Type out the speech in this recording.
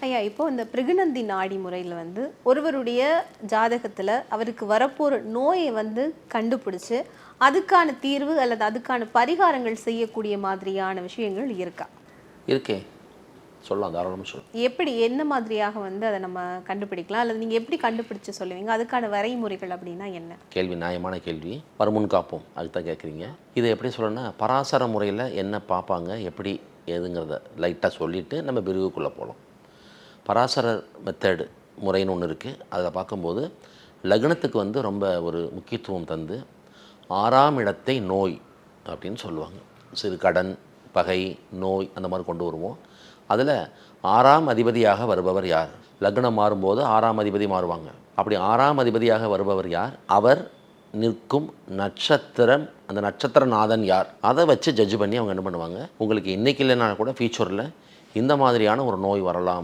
ஐயா, இப்போ இந்த பிருகுநந்தி நாடி முறையில் வந்து ஒருவருடைய ஜாதகத்தில் அவருக்கு வரப்போகிற நோயை வந்து கண்டுபிடிச்சு அதுக்கான தீர்வு அல்லது அதுக்கான பரிகாரங்கள் செய்யக்கூடிய மாதிரியான விஷயங்கள் இருக்கா? இருக்கே, சொல்லலாம், தாராளமாக சொல்லலாம். எப்படி, என்ன மாதிரியாக வந்து அதை நம்ம கண்டுபிடிக்கலாம், அல்லது நீங்கள் எப்படி கண்டுபிடிச்சு சொல்லுவீங்க? அதுக்கான வரைமுறைகள் அப்படின்னா என்ன? கேள்வி நியாயமான கேள்வி. வருமுன் காப்போம், அதுக்கு தான் கேட்குறீங்க. இதை எப்படி சொல்லணும்னா, பராசர முறையில் என்ன பார்ப்பாங்க, எப்படி ஏதுங்கிறத லைட்டாக சொல்லிவிட்டு நம்ம பிரிவுக்குள்ளே போகலாம். பராசரர் மெத்தடு முறைன்னு ஒன்று இருக்குது. அதில் பார்க்கும்போது லக்னத்துக்கு வந்து ரொம்ப ஒரு முக்கியத்துவம் தந்து 6ஆம் இடத்தை நோய் அப்படின்னு சொல்லுவாங்க. சிறு கடன், பகை, நோய் அந்த மாதிரி கொண்டு வருவோம். அதில் 6ஆம் அதிபதியாக வருபவர் யார்? லக்னம் மாறும்போது 6ஆம் அதிபதி மாறுவாங்க. அப்படி 6ஆம் அதிபதியாக வருபவர் யார்? அவர் நிற்கும் நட்சத்திரம், அந்த நட்சத்திரநாதன் யார், அதை வச்சு ஜட்ஜ் பண்ணி அவங்க என்ன பண்ணுவாங்க, உங்களுக்கு இன்றைக்கி இல்லைனா கூட ஃபியூச்சரில் இந்த மாதிரியான ஒரு நோய் வரலாம்